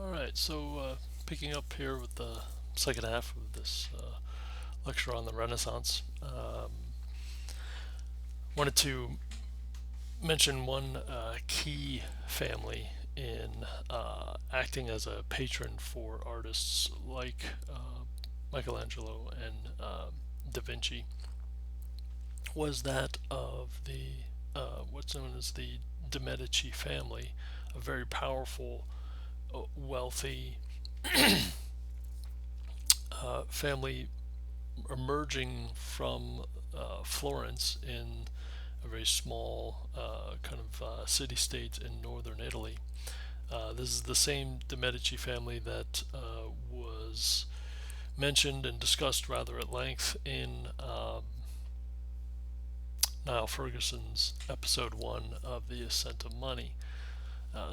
All right, picking up here with the second half of this lecture on the Renaissance, wanted to mention one key family in acting as a patron for artists like Michelangelo and Da Vinci was that of the what's known as the de Medici family, a very powerful, wealthy family emerging from Florence in a very small city state in northern Italy. This is the same de Medici family that was mentioned and discussed rather at length in Niall Ferguson's episode 1 of The Ascent of Money.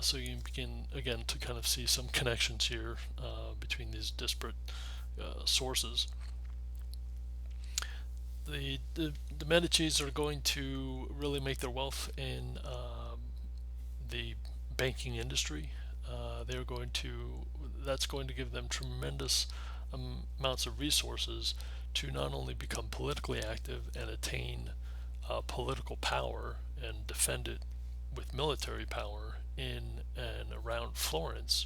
So you can begin again to kind of see some connections here between these disparate sources. The Medici's are going to really make their wealth in the banking industry. They're going to That's going to give them tremendous amounts of resources to not only become politically active and attain political power and defend it with military power in and around Florence,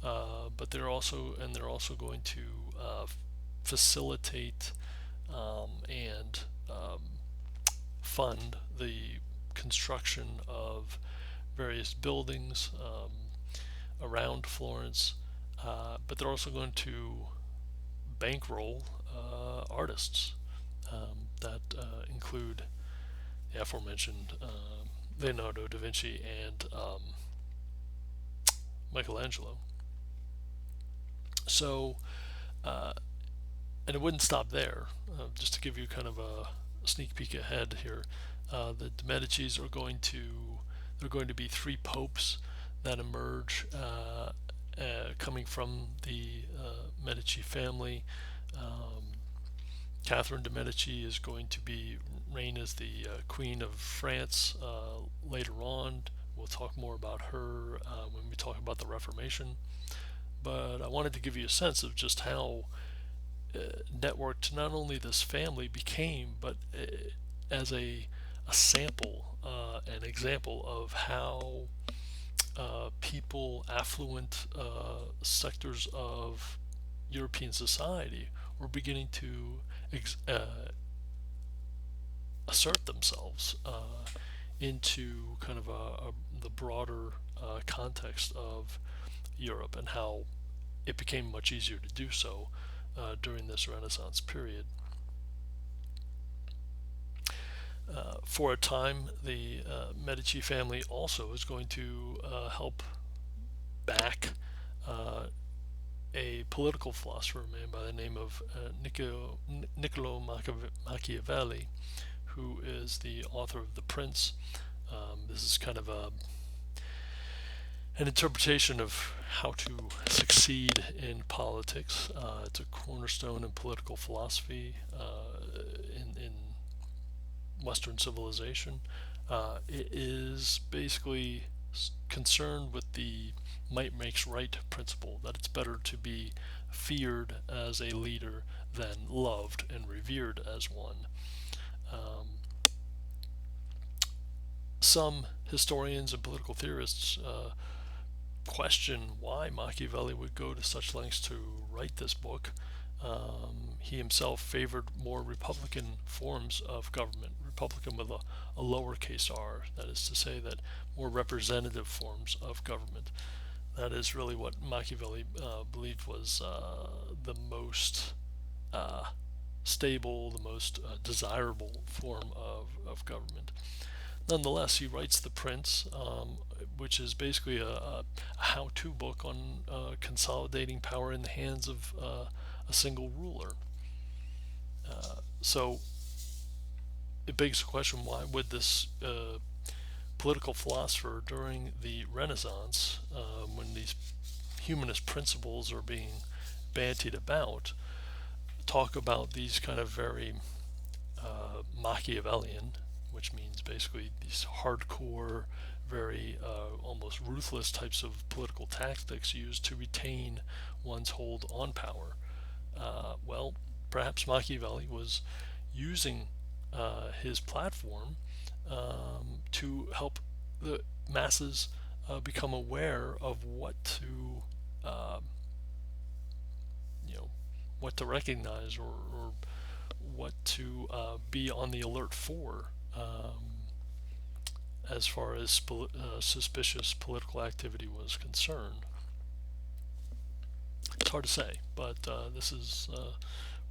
but they're also going to facilitate and fund the construction of various buildings around Florence, but they're also going to bankroll artists that include the aforementioned Leonardo da Vinci and Michelangelo. So, uh, and it wouldn't stop there. Just to give you kind of a sneak peek ahead here, the Medici's are going to there are going to be three popes that emerge coming from the Medici family. Catherine de' Medici is going to be reign as the Queen of France later on. We'll talk more about her when we talk about the Reformation. But I wanted to give you a sense of just how networked not only this family became, but as a sample, an example of how people, affluent sectors of European society were beginning to assert themselves into kind of the broader context of Europe, and how it became much easier to do so during this Renaissance period. For a time, the Medici family also is going to help back a political philosopher, man by the name of Niccolo Machiavelli, who is the author of The Prince. This is kind of an interpretation of how to succeed in politics. It's a cornerstone in political philosophy in Western civilization. It is basically concerned with the might makes right principle, that it's better to be feared as a leader than loved and revered as one. Um, some historians and political theorists question why Machiavelli would go to such lengths to write this book. He himself favored more republican forms of government, republican with a lowercase r, that is to say, that more representative forms of government. That is really what Machiavelli believed was the most uh, stable, the most desirable form of government. Nonetheless, he writes The Prince, which is basically a how to book on consolidating power in the hands of a single ruler. So it begs the question, why would this political philosopher during the Renaissance, when these humanist principles are being bantied about, talk about these kind of very Machiavellian, which means basically these hardcore, very almost ruthless types of political tactics used to retain one's hold on power. Well, perhaps Machiavelli was using his platform to help the masses become aware of uh, you know, what to recognize, or what to be on the alert for, as far as suspicious political activity was concerned. It's hard to say, but this is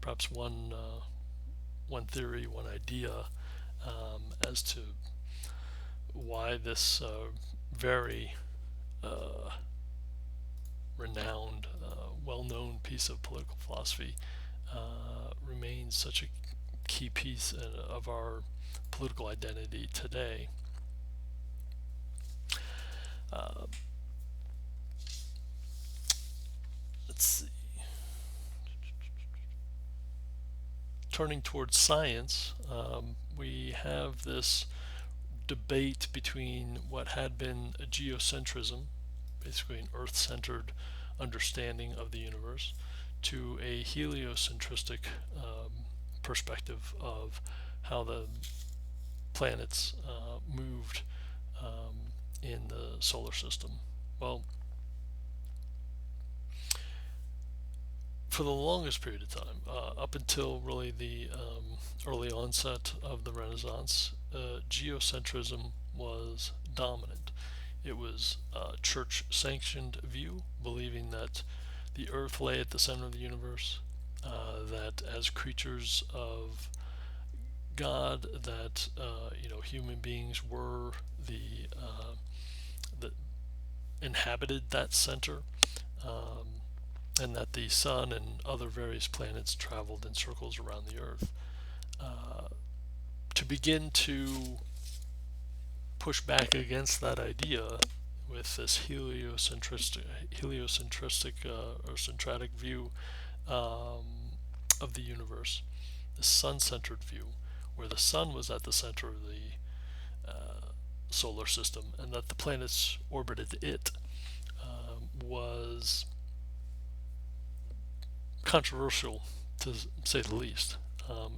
perhaps one theory, one idea as to why this very renowned, well-known piece of political philosophy remains such a key piece of our political identity today. Let's see. Turning towards science, we have this debate between what had been a geocentrism, basically an Earth-centered understanding of the universe, to a heliocentristic perspective of how the planets moved in the solar system. Well, for the longest period of time, up until really the early onset of the Renaissance, geocentrism was dominant. It was a church-sanctioned view, believing that the Earth lay at the center of the universe, that as creatures of God, that human beings were that inhabited that center, and that the sun and other various planets traveled in circles around the Earth. To begin to push back against that idea with this heliocentristic or centratic view of the universe, the sun-centered view, where the sun was at the center of the solar system and that the planets orbited it, was controversial, to say the least,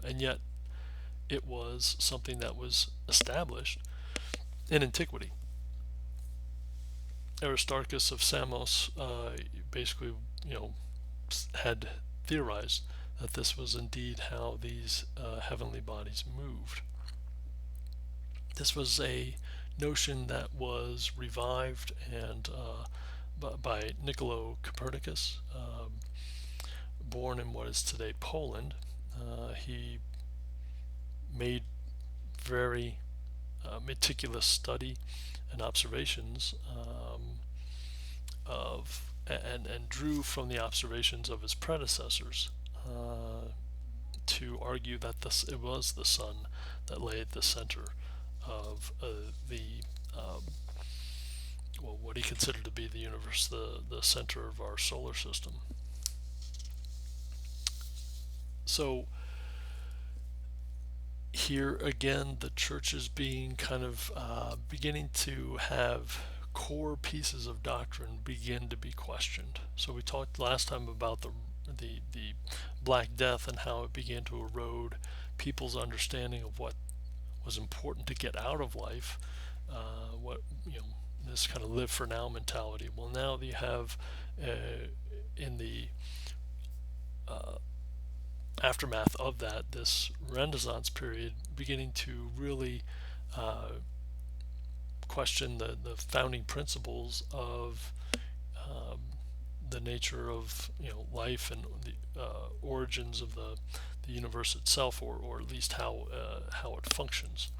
and yet it was something that was established in antiquity. Aristarchus of Samos basically, had theorized that this was indeed how these heavenly bodies moved. This was a notion that was revived and by Niccolo Copernicus, born in what is today Poland. He made very meticulous study and observations of and drew from the observations of his predecessors to argue that it was the sun that lay at the center of what he considered to be the universe, the center of our solar system. So here again, the church is being kind of beginning to have core pieces of doctrine begin to be questioned. So we talked last time about the Black Death and how it began to erode people's understanding of what was important to get out of life. This kind of live for now mentality. Well, now you have in the aftermath of that, this Renaissance period, beginning to really question the founding principles of the nature of life and the origins of the universe itself, or at least how it functions.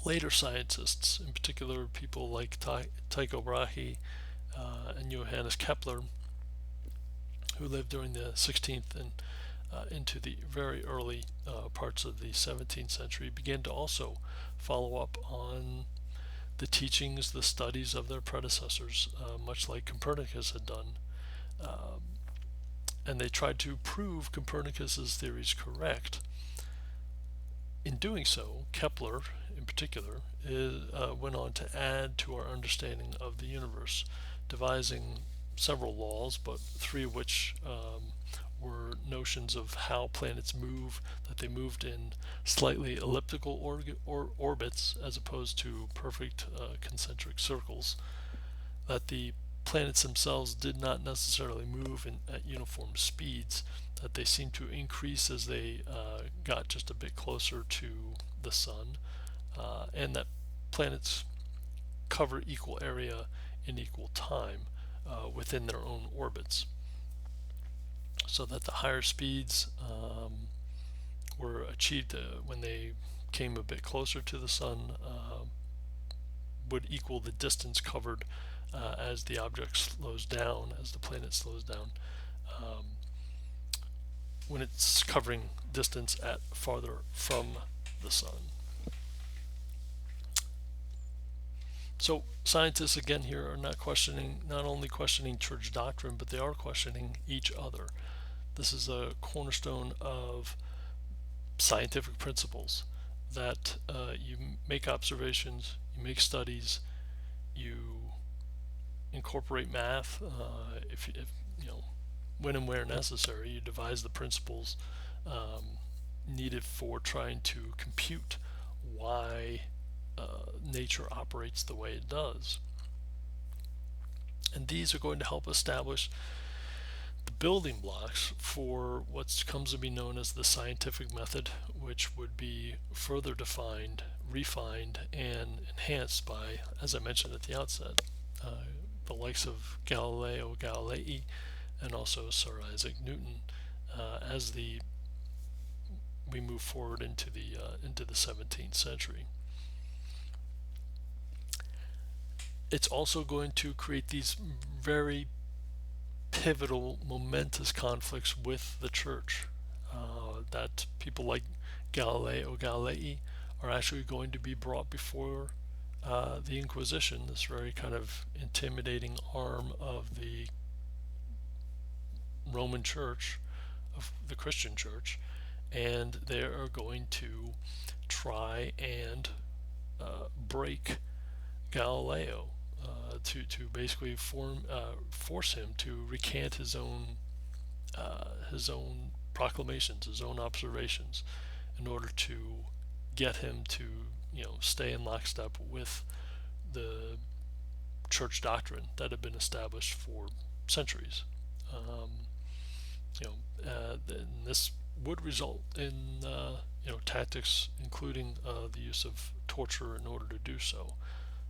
Later scientists, in particular people like Tycho Brahe and Johannes Kepler, who lived during the 16th and into the very early parts of the 17th century, began to also follow up on the teachings, the studies of their predecessors, much like Copernicus had done. And they tried to prove Copernicus's theories correct. In doing so, Kepler in particular, went on to add to our understanding of the universe, devising several laws, but three of which were notions of how planets move, that they moved in slightly elliptical orbits as opposed to perfect concentric circles, that the planets themselves did not necessarily move at uniform speeds, that they seemed to increase as they got just a bit closer to the sun, and that planets cover equal area in equal time within their own orbits. So that the higher speeds were achieved when they came a bit closer to the sun would equal the distance covered as the object slows down, as the planet slows down, when it's covering distance at farther from the sun. So scientists again here are not only questioning church doctrine, but they are questioning each other. This is a cornerstone of scientific principles, that you make observations, you make studies, you incorporate math, if you know, when and where necessary, you devise the principles needed for trying to compute why nature operates the way it does. And these are going to help establish the building blocks for what comes to be known as the scientific method, which would be further defined, refined, and enhanced by, as I mentioned at the outset, the likes of Galileo Galilei and also Sir Isaac Newton as we move forward into the 17th century. It's also going to create these very pivotal, momentous conflicts with the church, that people like Galileo Galilei are actually going to be brought before the Inquisition, this very kind of intimidating arm of the Roman Church, of the Christian Church, and they are going to try and break Galileo, to basically force him to recant his own proclamations, his own observations, in order to get him to stay in lockstep with the church doctrine that had been established for centuries. And this would result in tactics, including the use of torture in order to do so.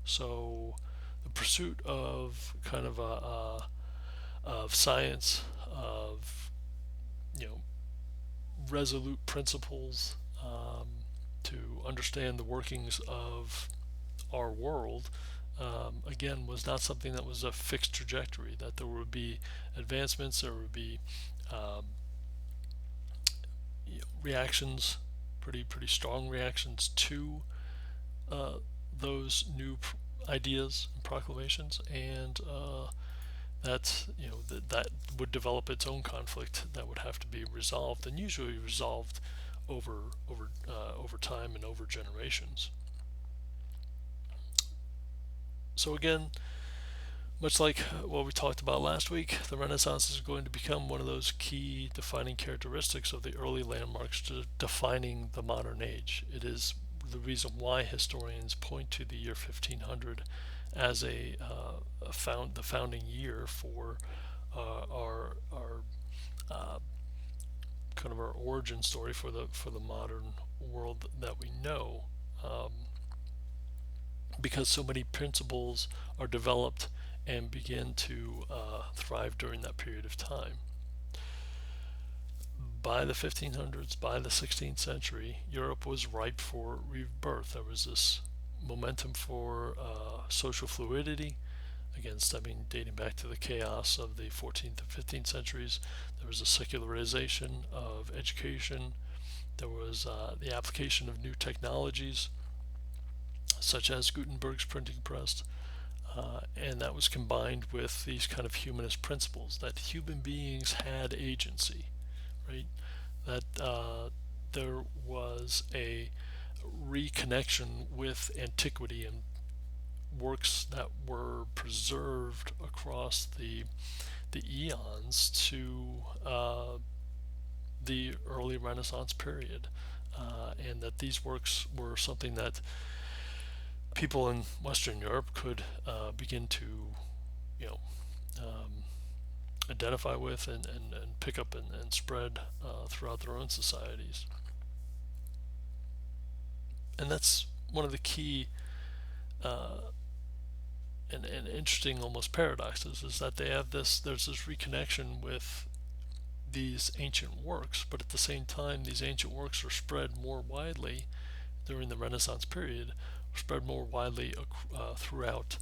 So the pursuit of kind of of science, of resolute principles, to understand the workings of our world, again, was not something that was a fixed trajectory. That there would be advancements, there would be reactions, pretty strong reactions to those new ideas and proclamations, and that would develop its own conflict that would have to be resolved, and usually resolved over time and over generations. So again, much like what we talked about last week, the Renaissance is going to become one of those key defining characteristics of the early landmarks to defining the modern age. It is the reason why historians point to the year 1500 as the founding year for our kind of our origin story for the modern world that we know, because so many principles are developed and begin to thrive during that period of time. By the 1500s, by the 16th century, Europe was ripe for rebirth. There was this momentum for social fluidity, again dating back to the chaos of the 14th and 15th centuries. There was a secularization of education. There was the application of new technologies, such as Gutenberg's printing press, and that was combined with these kind of humanist principles that human beings had agency, right? That there was a reconnection with antiquity and works that were preserved across the eons to the early Renaissance period, and that these works were something that people in Western Europe could begin to, you know, um, identify with and pick up and spread throughout their own societies. And that's one of the key uh, and interesting almost paradoxes is that they have there's this reconnection with these ancient works, but at the same time these ancient works are spread more widely during the Renaissance period, spread more widely throughout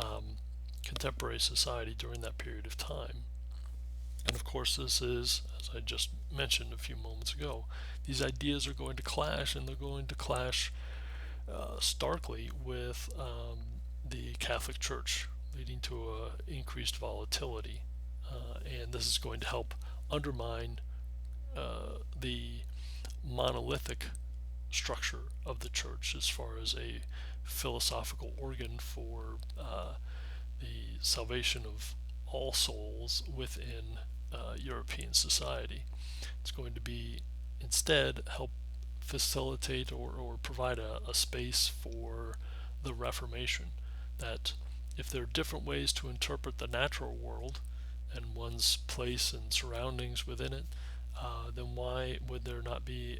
um, contemporary society during that period of time. And of course, this is, as I just mentioned a few moments ago, these ideas are going to clash, and they're going to clash starkly with the Catholic Church, leading to increased volatility. And this is going to help undermine the monolithic structure of the church as far as a philosophical organ for the salvation of all souls within European society. It's going to be instead help facilitate or provide a space for the Reformation. That if there are different ways to interpret the natural world and one's place and surroundings within it, then why would there not be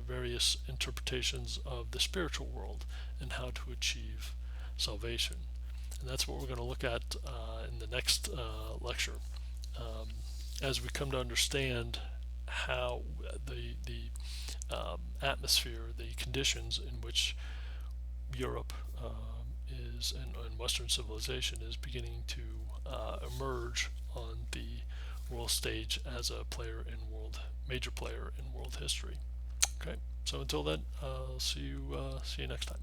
various interpretations of the spiritual world and how to achieve salvation? And that's what we're going to look at in the next lecture. Um, as we come to understand how the atmosphere, the conditions in which Europe is and Western civilization is beginning to emerge on the world stage as a major player in world history. Okay, so until then, see you next time.